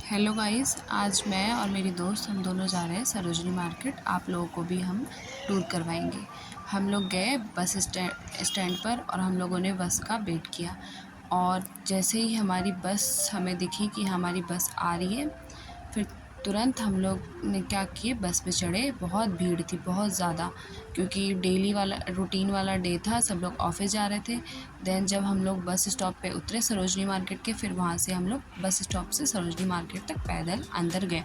Hello guys, आज मैं और मेरी दोस्त हम दोनों जा रहे हैं सरोजनी मार्केट। आप लोगों को भी हम टूर करवाएंगे। हम लोग गए बस स्टैंड पर और हम लोगों ने बस का वेट किया। और जैसे ही हमारी बस हमें दिखी कि हमारी बस आ रही है, फिर तुरंत हम लोग ने क्या किए, बस पे चढ़े। बहुत भीड़ थी, बहुत ज़्यादा, क्योंकि डेली वाला रूटीन वाला डे था, सब लोग ऑफिस जा रहे थे। देन जब हम लोग बस स्टॉप पे उतरे सरोजनी मार्केट के, फिर वहाँ से हम लोग बस स्टॉप से सरोजनी मार्केट तक पैदल अंदर गए।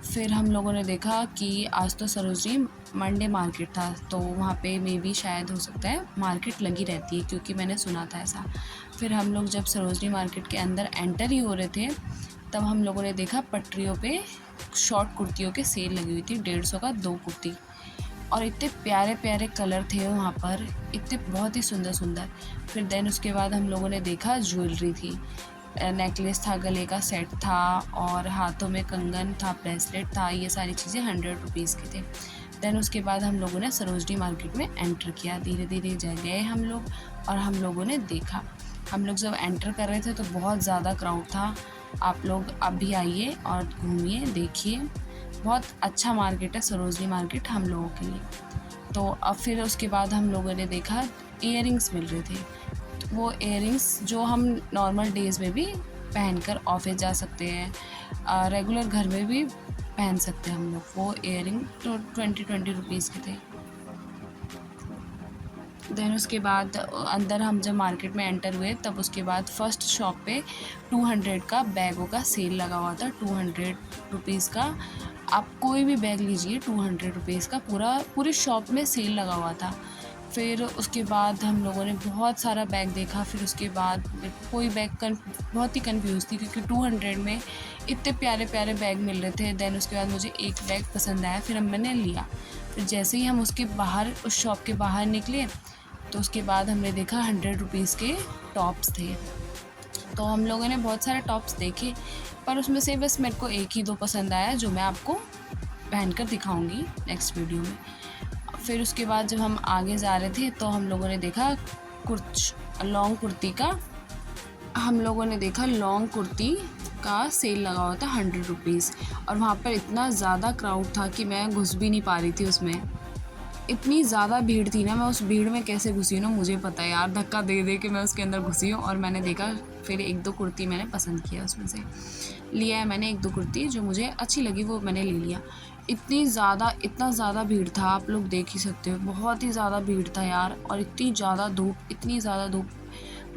फिर हम लोगों ने देखा कि आज तो सरोजनी मंडे मार्केट था, तो वहाँ पे मे बी शायद हो सकता है मार्केट लगी रहती है, क्योंकि मैंने सुना था ऐसा। फिर हम लोग जब सरोजनी मार्केट के अंदर एंटर ही हो रहे थे, तब हम लोगों ने देखा पटरियों पे शॉर्ट कुर्तियों के सेल लगी हुई थी। 150 का 2 कुर्ती, और इतने प्यारे प्यारे कलर थे वहाँ पर, इतने बहुत ही सुंदर सुंदर। फिर देन उसके बाद हम लोगों ने देखा ज्वेलरी थी, नेकलेस था, गले का सेट था, और हाथों में कंगन था, ब्रेसलेट था। ये सारी चीज़ें 100 रुपीज़ की थी। देन उसके बाद हम लोगों ने सरोजनी मार्केट में एंटर किया। धीरे धीरे गए हम लोग, और हम लोगों ने देखा। हम लोग जब एंटर कर रहे थे तो बहुत ज़्यादा क्राउड था। आप लोग अब भी आइए और घूमिए, देखिए। बहुत अच्छा मार्केट है सरोजनी मार्केट हम लोगों के लिए। तो अब फिर उसके बाद हम लोगों ने देखा इयररिंग्स मिल रहे थे। तो वो इयररिंग्स जो हम नॉर्मल डेज़ में भी पहनकर ऑफिस जा सकते हैं, रेगुलर घर में भी पहन सकते हैं हम लोग। वो इयररिंग तो 20 रुपीज़ के थे। देन उसके बाद अंदर हम जब मार्केट में एंटर हुए, तब उसके बाद फर्स्ट शॉप पे 200 का बैगों का सेल लगा हुआ था। 200 रुपीज़ का आप कोई भी बैग लीजिए, 200 रुपीज़ का पूरी शॉप में सेल लगा हुआ था। फिर उसके बाद हम लोगों ने बहुत सारा बैग देखा। फिर उसके बाद कोई बैग बहुत ही कंफ्यूज थी, क्योंकि 200 में इतने प्यारे प्यारे बैग मिल रहे थे। देन उसके बाद मुझे एक बैग पसंद आया, फिर मैंने लिया। फिर जैसे ही हम उसके बाहर, उस शॉप के बाहर निकले, तो उसके बाद हमने देखा 100 रुपीज़ के टॉप्स थे। तो हम लोगों ने बहुत सारे टॉप्स देखे, पर उसमें से बस मेरे को एक ही 2 पसंद आया, जो मैं आपको पहनकर दिखाऊंगी नेक्स्ट वीडियो में। फिर उसके बाद जब हम आगे जा रहे थे, तो हम लोगों ने देखा कुछ लॉन्ग कुर्ती का हम लोगों ने देखा लॉन्ग कुर्ती का सेल लगा हुआ था 100 रुपीज़। और वहाँ पर इतना ज़्यादा क्राउड था कि मैं घुस भी नहीं पा रही थी उसमें। इतनी ज़्यादा भीड़ थी ना, मैं उस भीड़ में कैसे घुसी हूँ ना, मुझे पता है यार। धक्का दे दे के मैं उसके अंदर घुसी हूँ। और मैंने देखा, फिर 1-2 कुर्ती मैंने पसंद किया, उसमें से लिया है मैंने 1-2 कुर्ती जो मुझे अच्छी लगी, वो मैंने ले लिया। इतना ज़्यादा भीड़ था, आप लोग देख ही सकते हो। बहुत ही ज़्यादा भीड़ था यार, और इतनी ज़्यादा धूप।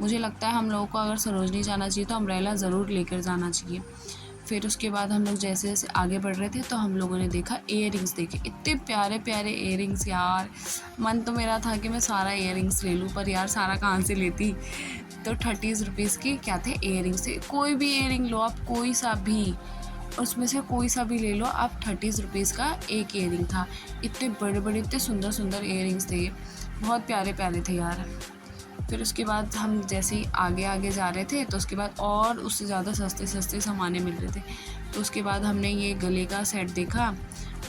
मुझे लगता है हम लोगों को अगर सरोजनी जाना चाहिए तो अम्ब्रेला ज़रूर लेकर जाना चाहिए। फिर उसके बाद हम लोग जैसे जैसे आगे बढ़ रहे थे, तो हम लोगों ने देखा इयररिंग्स देखे। इतने प्यारे प्यारे इयररिंग्स यार, मन तो मेरा था कि मैं सारा इयररिंग्स ले लूँ, पर यार सारा कहाँ से लेती। तो 30 रुपीज़ की क्या थे, इयररिंग्स थे। कोई भी इयररिंग लो आप, कोई सा भी, उसमें से कोई सा भी ले लो आप। 30 रुपीज़ का एक इयररिंग था। इतने बड़े बड़े, इतने सुंदर सुंदर इयररिंग्स थे, बहुत प्यारे प्यारे थे यार। फिर उसके बाद हम जैसे ही आगे आगे जा रहे थे, तो उसके बाद और उससे ज़्यादा सस्ते सस्ते सामाने मिल रहे थे। तो उसके बाद हमने ये गले का सेट देखा,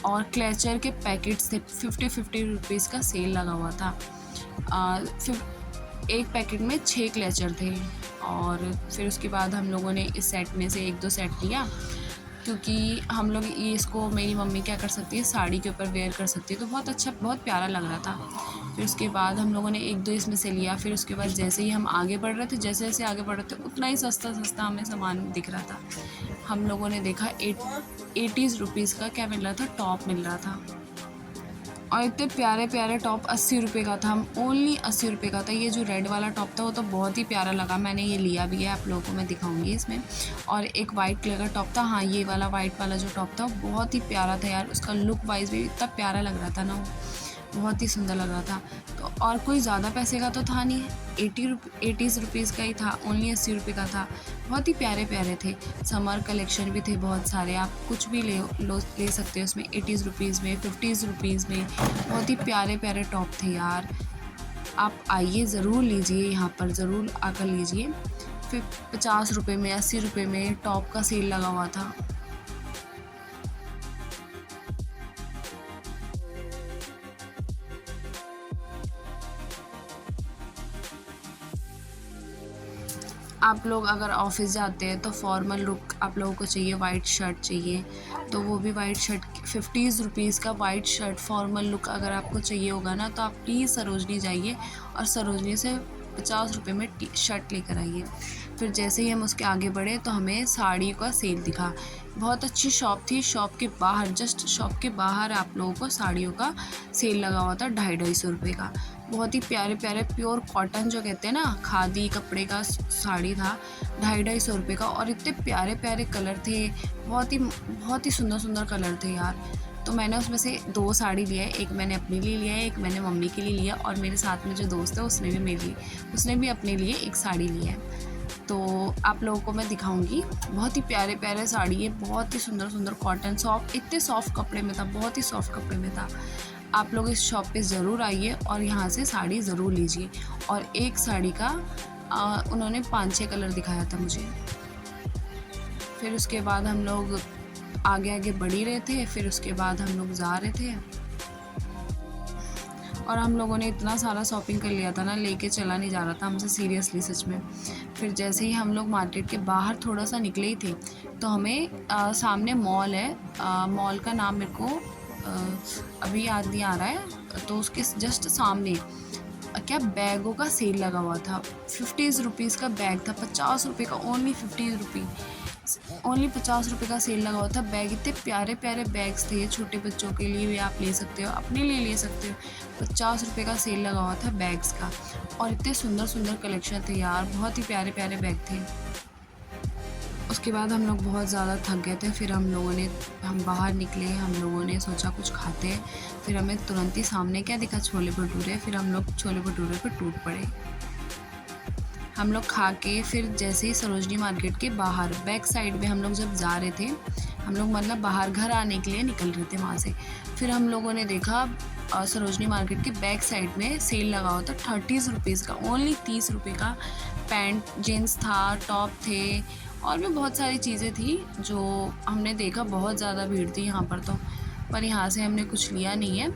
और क्लेचर के पैकेट्स थे। 50 रुपीज़ का सेल लगा हुआ था। फिर एक पैकेट में 6 क्लेचर थे। और फिर उसके बाद हम लोगों ने इस सेट में से 1-2 सेट लिया, क्योंकि हम लोग ये इसको, मेरी मम्मी क्या कर सकती है, साड़ी के ऊपर वेयर कर सकती है। तो बहुत अच्छा, बहुत प्यारा लग रहा था। फिर उसके बाद हम लोगों ने 1-2 इसमें से लिया। फिर उसके बाद जैसे ही हम आगे बढ़ रहे थे, जैसे जैसे आगे बढ़ रहे थे, उतना ही सस्ता सस्ता हमें सामान दिख रहा था। हम लोगों ने देखा 80 रुपीज़ का क्या मिल रहा था, टॉप मिल रहा था। और इतने प्यारे प्यारे टॉप। 80 रुपये का था, हम ओनली 80 रुपये का था। ये जो रेड वाला टॉप था, वो तो बहुत ही प्यारा लगा, मैंने ये लिया भी है, आप लोगों को मैं दिखाऊंगी इसमें। और एक वाइट कलर का टॉप था। हाँ, ये वाला वाइट वाला जो टॉप था, वो बहुत ही प्यारा था यार। उसका लुक वाइज भी इतना प्यारा लग रहा था ना, वो बहुत ही सुंदर लग रहा था। तो और कोई ज़्यादा पैसे का तो था नहीं, 80 रुपीज़ का ही था, ओनली 80 रुपये का था। बहुत ही प्यारे प्यारे थे। समर कलेक्शन भी थे बहुत सारे, आप कुछ भी ले सकते हो उसमें। 80 रुपीज़ में, 50 रुपीज़ में बहुत ही प्यारे प्यारे टॉप थे यार। आप आइए, ज़रूर लीजिए, यहाँ पर ज़रूर आकर लीजिए। फिर 50 रुपये में, 80 रुपये में टॉप का सेल लगा हुआ था। आप लोग अगर ऑफिस जाते हैं तो फॉर्मल लुक आप लोगों को चाहिए, वाइट शर्ट चाहिए, तो वो भी वाइट शर्ट 50 रुपीज़ का वाइट शर्ट फॉर्मल लुक अगर आपको चाहिए होगा ना, तो आप प्लीज़ सरोजनी जाइए और सरोजनी से 50 रुपये में शर्ट लेकर आइए। फिर जैसे ही हम उसके आगे बढ़े तो हमें साड़ी का सेल दिखा। बहुत अच्छी शॉप थी। शॉप के बाहर, जस्ट शॉप के बाहर आप लोगों को साड़ियों का सेल लगा हुआ था 250 रुपये का। बहुत ही प्यारे प्यारे प्योर कॉटन जो कहते हैं ना, खादी कपड़े का साड़ी था 250 रुपये का, और इतने प्यारे प्यारे कलर थे, बहुत ही सुंदर सुंदर कलर थे यार। तो मैंने उसमें से 2 साड़ी लिया है, एक मैंने अपने लिए लिया है, एक मैंने मम्मी के लिए लिया, और मेरे साथ में जो दोस्त है उसने भी अपने लिए एक साड़ी ली है। तो आप लोगों को मैं दिखाऊंगी। बहुत ही प्यारे प्यारे साड़ी है, बहुत ही सुंदर सुंदर कॉटन, सॉफ्ट, इतने सॉफ्ट कपड़े में था, बहुत ही सॉफ्ट कपड़े में था। आप लोग इस शॉप पे ज़रूर आइए और यहाँ से साड़ी ज़रूर लीजिए। और एक साड़ी का उन्होंने 5-6 कलर दिखाया था मुझे। फिर उसके बाद हम लोग आगे आगे बढ़ ही रहे थे। फिर उसके बाद हम लोग जा रहे थे और हम लोगों ने इतना सारा शॉपिंग कर लिया था ना, लेके चला नहीं जा रहा था हमसे, सीरियसली सच में। फिर जैसे ही हम लोग मार्केट के बाहर थोड़ा सा निकले ही थे तो हमें सामने मॉल है, मॉल का नाम मेरे को अभी याद नहीं आ रहा है, तो उसके जस्ट सामने क्या बैगों का सेल लगा हुआ था। 50 रुपीज़ का बैग था, 50 रुपये का, ओनली 50 रुपी, ओनली 50 रुपये का सेल लगा हुआ था। बैग इतने प्यारे प्यारे बैग्स थे, छोटे बच्चों के लिए भी आप ले सकते हो, अपने लिए ले सकते हो। 50 रुपये का सेल लगा हुआ था बैग्स का, और इतने सुंदर सुंदर कलेक्शन थे यार, बहुत ही प्यारे प्यारे बैग थे। उसके बाद हम लोग बहुत ज़्यादा थक गए थे। फिर हम बाहर निकले, हम लोगों ने सोचा कुछ खाते हैं। फिर हमें तुरंत ही सामने क्या दिखा, छोले भटूरे। फिर हम लोग छोले भटूरे पर टूट पड़े। हम लोग खा के फिर जैसे ही सरोजनी मार्केट के बाहर बैक साइड में हम लोग जब जा रहे थे, हम लोग मतलब बाहर घर आने के लिए निकल रहे थे वहाँ से, फिर हम लोगों ने देखा सरोजनी मार्केट के बैक साइड में सेल लगा हुआ था 30 रुपीज़ का, ओनली 30 रुपये का पैंट जीन्स था, टॉप थे, और भी बहुत सारी चीज़ें थी जो हमने देखा। बहुत ज़्यादा भीड़ थी यहाँ पर तो, पर यहाँ से हमने कुछ लिया नहीं है।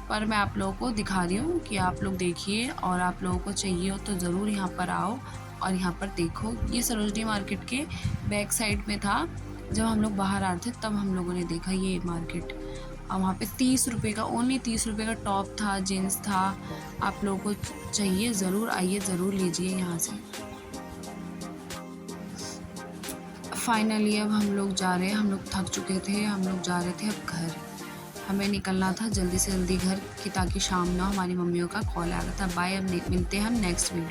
पर मैं आप लोगों को दिखा रही हूँ कि आप लोग देखिए, और आप लोगों को चाहिए हो तो ज़रूर यहाँ पर आओ और यहाँ पर देखो। ये सरोजनी मार्केट के बैक साइड में था। जब हम लोग बाहर आ रहे थे तब हम लोगों ने देखा ये मार्केट, और वहाँ पे 30 रुपये का, ओनली 30 रुपये का टॉप था, जीन्स था। आप लोगों को चाहिए ज़रूर आइए, ज़रूर लीजिए यहाँ से। फाइनली अब हम लोग जा रहे हैं, हम लोग थक चुके थे, हम लोग जा रहे थे अब घर। हमें निकलना था जल्दी से जल्दी घर कि ताकि शाम ना हो, हमारी मम्मियों का कॉल आ रहा था। बाय, अब मिलते हैं हम नेक्स्ट वीडियो।